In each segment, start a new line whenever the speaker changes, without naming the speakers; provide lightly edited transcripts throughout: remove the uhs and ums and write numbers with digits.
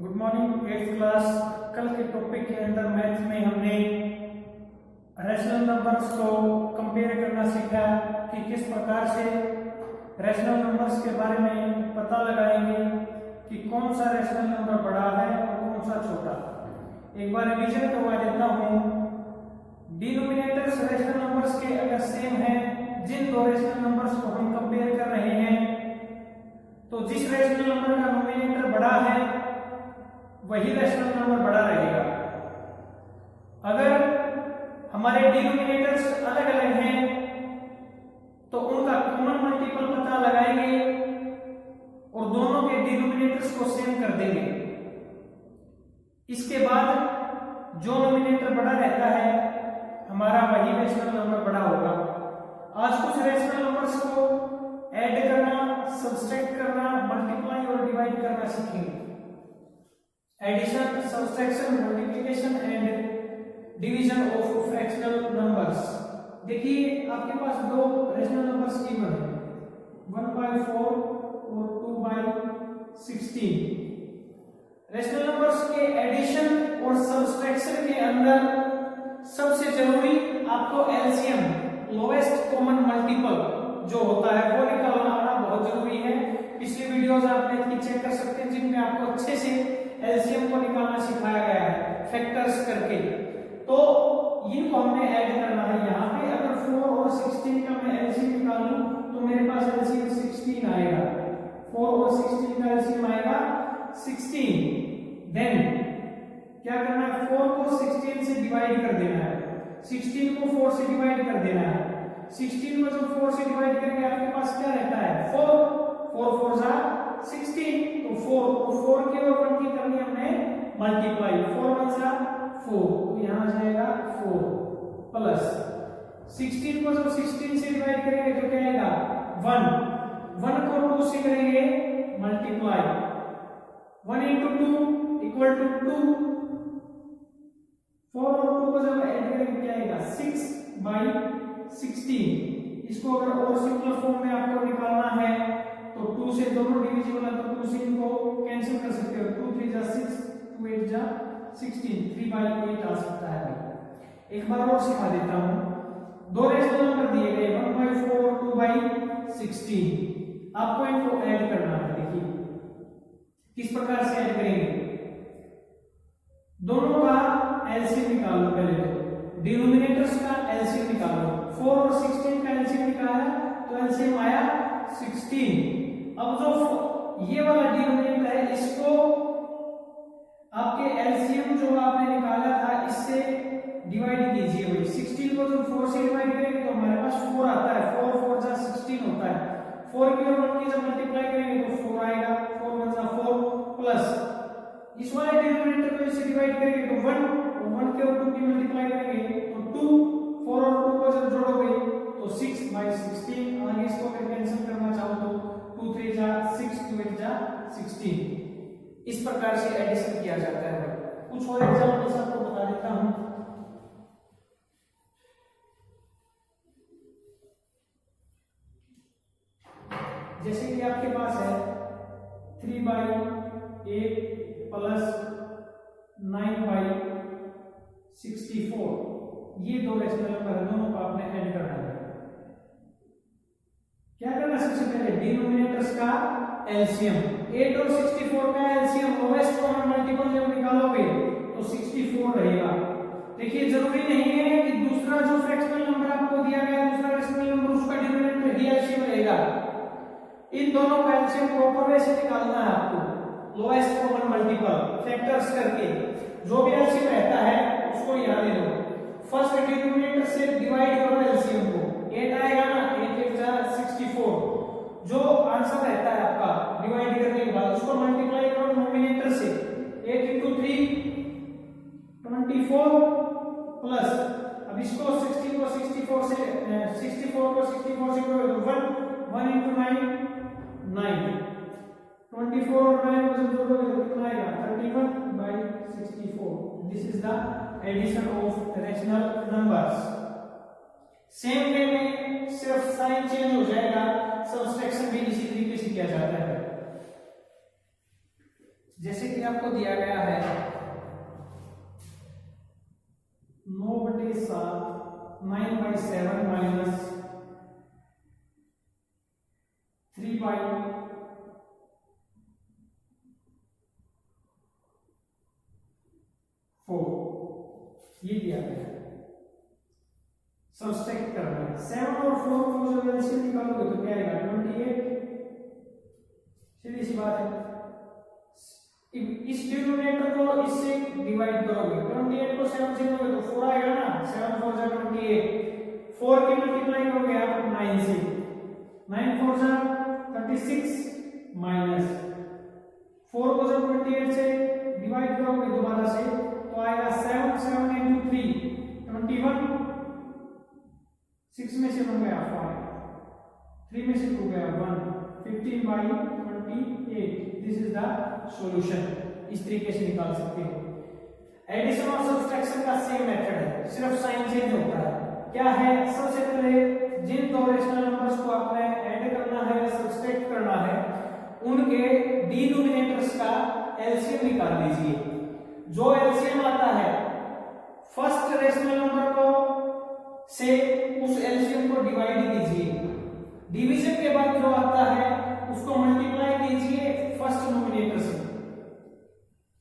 Good morning 8th class. कल के topic के अंदर मैथ में हमने रैशनल नंबर्स को कंपेयर करना सीखा कि किस प्रकार से रैशनल नंबर्स के बारे में पता लगाएंगे कि कौन सा रैशनल नंबर बड़ा है और कौन सा छोटा। एक बार रिवीजन करवा देता हूँ। डिनोमिनेटर्स रैशनल नंबर्स के अगर सेम है, जिन दो रैशनल नंबर्स को हम कंपेयर कर रहे हैं, तो जिस रैशनल नंबर का नोमिनेटर बड़ा है वही रैशनल नंबर बड़ा रहेगा। अगर हमारे डिनोमिनेटर्स अलग अलग हैं तो उनका कॉमन मल्टीपल पता लगाएंगे और दोनों के डिनोमिनेटर्स को सेम कर देंगे। इसके बाद जो नोमिनेटर बड़ा रहता है हमारा वही रैशनल नंबर बड़ा होगा। आज कुछ रैशनल नंबर्स को ऐड करना, सब्सट्रैक्ट करना, मल्टीप्लाई और डिवाइड करना सीखेंगे। Addition, subtraction, multiplication and division of fractional numbers. देखिए आपके पास दो रैशनल नंबर्स गिवन है, 1/4 और 2/16। रैशनल नंबर्स के एडिशन और सब्सट्रैक्शन के अंदर सबसे जरूरी आपको एलसीएम, लोएस्ट कॉमन मल्टीपल जो होता है वो निकालना बहुत जरूरी है। पिछली वीडियोस आप मैथ की चेक कर सकते हैं जिनमें आपको अच्छे से एलसीएम को निकालना सिखाया गया है फैक्टर्स करके। तो इनको हमने ऐड करना है यहाँ पे। अगर 4 और 16 का मैं एलसीएम निकालूं तो मेरे पास एलसीएम 16 आएगा। 4 और 16 का एलसीएम आएगा 16। देन क्या करना है, 4 को 16 से डिवाइड कर देना है, 16 को 4 से डिवाइड कर देना है। 16 को जब 4 से डिवाइड करेंगे आपके पास क्या रहता है, 4 4 जा 16। तो 4 की और 1 की करनी हमने मल्टीप्लाई, 4 1 जा 4, तो यहाँ आ जाएगा 4 प्लस 16 को जब 16 से डिवाइड करेंगे तो क्या आएगा 1 को 2 से करेंगे मल्टीप्लाई, 1 into 2 इक्वल टू 2। 4 और 2 को जब ऐड करेंगे क्या आएगा 6/16। इसको अगर और सिंपल फॉर्म में आपको निकालना है तो 2 से दोनों डिविजिबल है तो 2 से इनको कैंसिल कर सकते हो। 2 3 जा 6, 2 8 जा 16, 3/8 आ सकता है। एक बार और सिखा देता हूं। दो रैशनल नंबर दिए गए 1/4 और 2/16। आपको इनको ऐड करना है। देखिए किस प्रकार से ऐड करेंगे, दोनों का एलसीएम निकाल लो। पहले तो डिनोमिनेटर्स का एलसीएम निकालो। 4 और 16 का एलसीएम निकाला तो एलसीएम आया 16। अब जो ये वाला डिनोमिनेटर है इसको आपके एलसीएम जो आपने निकाला था इससे डिवाइड कीजिए। वही 16 को जब 4 से डिवाइड करेंगे तो हमारे पास 4 आता है। 4 4 जा 16 होता है। 4 की और 1 की जब मल्टीप्लाई करेंगे तो 4 आएगा। 4 1 जा 4 प्लस इस वाले डिनोमिनेटर को इससे डिवाइड करेंगे तो 1 और 1 के और 2 की मल्टीप्लाई करेंगे तो 2। 4 और 2 को जब जोड़ोगे तो 6/16। आगे इसको अगर कैंसिल करना चाहो तो 2 3 जा 6, 2 8 जा 16। इस प्रकार से एडिशन किया जाता है। कुछ और एग्जांपल्स आपको बता देता हूं। जैसे कि आपके पास है 3/8 प्लस 9/64। ये दो रैशनल नंबर है, दोनों को आपने ऐड करना है। क्या करना, सबसे पहले डिनोमिनेटर्स का एलसीएम, 8 और 64 का एलसीएम लोएस्ट कॉमन मल्टीपल जब निकालोगे तो 64 रहेगा। देखिए जरूरी नहीं है कि दूसरा जो फ्रैक्शनल नंबर आपको दिया गया है, दूसरा रैशनल नंबर, उसका डिनोमिनेटर ही एलसीएम रहेगा। इन दोनों का एलसीएम प्रॉपर वे से निकालना है आपको, लोएस्ट कॉमन मल्टीपल फैक्टर्स करके। जो भी एलसीएम रहता है उसको यहां ले लो। फर्स्ट डिनोमिनेटर से डिवाइड करो एलसीएम को, 8 आएगा ना, 8 8 जा 64। जो आंसर रहता है आपका डिवाइड करने के बाद उसको मल्टीप्लाई करो नोमिनेटर से। 8 into 3 24 प्लस, अब इसको 16 को 64 से 64 को 64 से करो तो 1 into 9 9। 24 और 9 को जब जोड़ोगे तो कितना आएगा 31/64। This is the addition of rational numbers. Same way में सिर्फ साइन चेंज हो जाएगा। सब्सट्रैक्शन भी इसी तरीके से किया जाता है। जैसे कि आपको दिया गया है 9/7 9/7 माइनस 3/4 ये दिया गया है। सब्सट्रैक्ट करना है 7 और 4 को जब एलसीएम निकालोगे तो क्या आएगा 28। सीधी सी बात है। इस डिनोमिनेटर को इससे डिवाइड करोगे 28 को 7 से करोगे तो 4 आएगा ना। 7 4 जा 28 4 के मल्टीप्लाई करोगे आप 9 से 9 4 जा 36 माइनस 4 को जब 28 से डिवाइड करोगे दोबारा से तो आएगा 7 7 into 3 21 6 में से 1 गया 5 3 में से 2 गया 1 15/28 दिस इज द सॉल्यूशन। इस तरीके से निकाल सकते हो। एडिशन और सब्सट्रैक्शन का सेम मेथड है, सिर्फ साइन चेंज होता है। क्या है, सबसे पहले जिन दो रेशनल नंबर्स को आपने ऐड करना है या सब्सट्रैक्ट करना है उनके डिनोमिनेटर्स का एलसीएम निकाल लीजिए। जो एलसीएम आता है फर्स्ट रेशनल नंबर को से उस एलसीएम को डिवाइड कीजिए। डिवीजन के बाद जो आता है उसको मल्टीप्लाई कीजिए फर्स्ट नोमिनेटर से,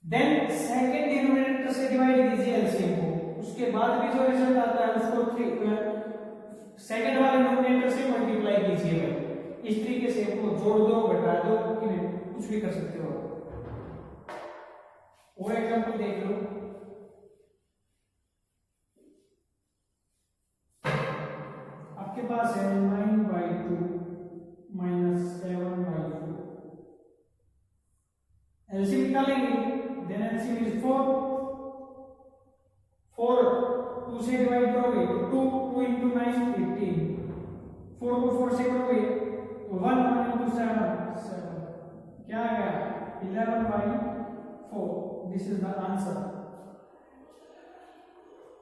देन सेकंड डिनोमिनेटर से डिवाइड कीजिए एलसीएम को। उसके बाद भी जो रिजल्ट आता है उसको सेकंड वाले नोमिनेटर से मल्टीप्लाई कीजिएगा। इस तरीके से इसको जोड़ दो, घटा दो, कुछ भी कर सकते हो। और एग्जांपल देख लो। आपके पास है 9/2 माइनस 7/4 एलसीएम निकालेंगे। देन एलसीएम इज 4 2 से डिवाइड करोगे तो 2 into 9 18 4 को 4 से करोगे तो 1 into 7 क्या आ गया 11/4 this is the answer.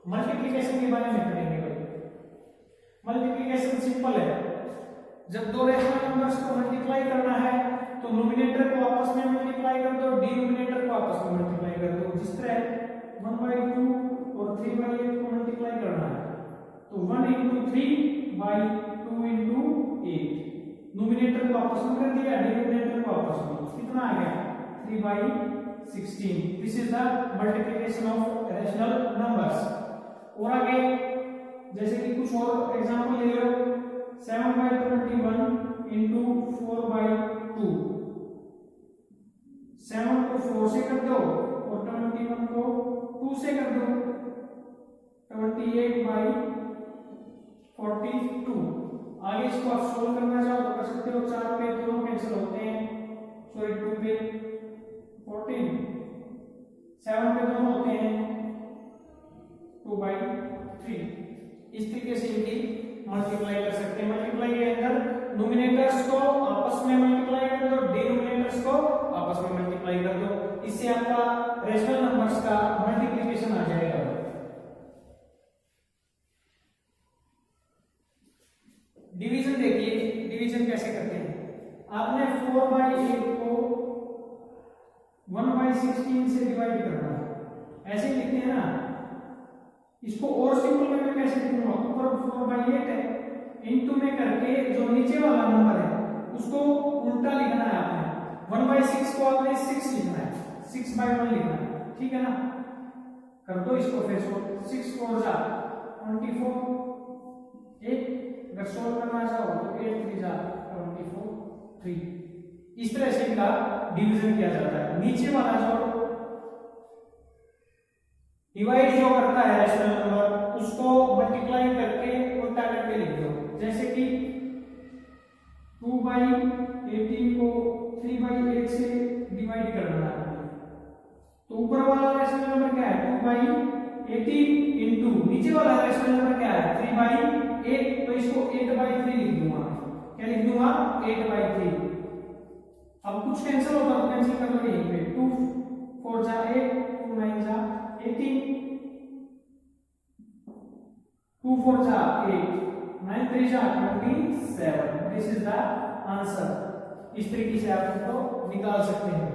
Multiplication के बारे में पढ़ेंगे भाई। मल्टीप्लिकेशन सिंपल है। जब दो रेशनल नंबर्स को मल्टीप्लाई करना है तो नोमिनेटर को आपस में मल्टीप्लाई कर दो, डिनोमिनेटर को आपस में मल्टीप्लाई कर दो। जिस तरह 1/2 और 3/8 को मल्टीप्लाई करना है तो 1 into 3/2 into 8 नोमिनेटर को आपस में कर दिया, डिनोमिनेटर को आपस में कितना आ गया 3/16। This is the multiplication of rational numbers. और आगे जैसे कि कुछ और एग्जांपल ले लो 7/21 into 4/2 7 को 4 से कर दो और 21 को 2 से कर दो 28/42। आगे इसको आप सोल्व करना चाहो तो कर सकते हो। 4 पे दोनों कैंसिल होते हैं, सॉरी 2 पे 14 7 पे दोनों होते हैं 2/3। इस तरीके से इनकी मल्टीप्लाई कर सकते हैं। मल्टीप्लाई के अंदर नोमिनेटर्स को आपस में मल्टीप्लाई कर दो, डिनोमिनेटर्स को आपस में मल्टीप्लाई कर दो। इससे आपका रेशनल नंबर्स का मल्टीप्लिकेशन आ जाएगा। डिवीजन देखिए, डिवीजन कैसे करते हैं। आपने 4/8 को 1/16 से डिवाइड करना है, ऐसे ही लिखते हैं ना। इसको और सिंपल में मैं कैसे लिखूंगा, ऊपर 4/8 है, इनटू में करके जो नीचे वाला नंबर है उसको उल्टा लिखना है आपने। 1/6 को आपने 6 लिखना है, 6/1 लिखना है, ठीक है ना। कर दो इसको फिर 6 4 जा 24 8 अगर सोल्व करना चाहो तो 8 3 जा 24 3। इस तरह से इनका डिवीजन किया जाता है। नीचे वाला जो डिवाइड जो करता है रेशनल नंबर उसको मल्टीप्लाई करके उल्टा करके लिख दो। जैसे कि 2/18 को 3/8 से डिवाइड करना है तो ऊपर वाला रेशनल नंबर क्या है 2/18 इंटू नीचे वाला रेशनल नंबर क्या है 3/8 तो इसको 8/3 लिख दूंगा। क्या लिख दूंगा 8/3। अब कुछ कैंसिल होगा तो कैंसिल कर लो यहीं पे 2 4 जा 8 2 9 जा 18 2 4 जा 8 9 3 जा 27। This is the answer. इस तरीके से आप इसको निकाल सकते हैं।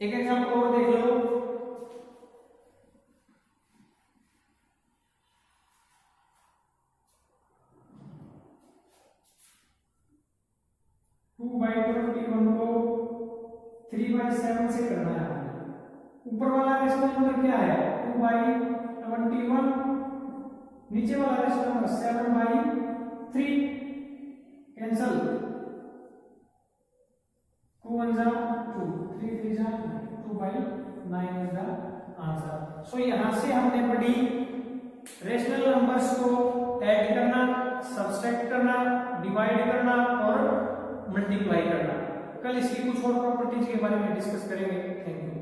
एक एग्जांपल और देख लो, 2/21 को 3/7 से करना है। ऊपर वाला रेशनल नंबर क्या है 2/21, नीचे वाला रेशनल नंबर 7/3, कैंसल, 2 1 जा 2, 3 3 जा 2/9 इज द आंसर। सो यहां से हमने पढ़ी रेशनल नंबर्स को ऐड करना, सब्सट्रैक्ट करना, डिवाइड करना और मल्टीप्लाई करना। कल इसकी कुछ और प्रॉपर्टीज के बारे में डिस्कस करेंगे। Thank you.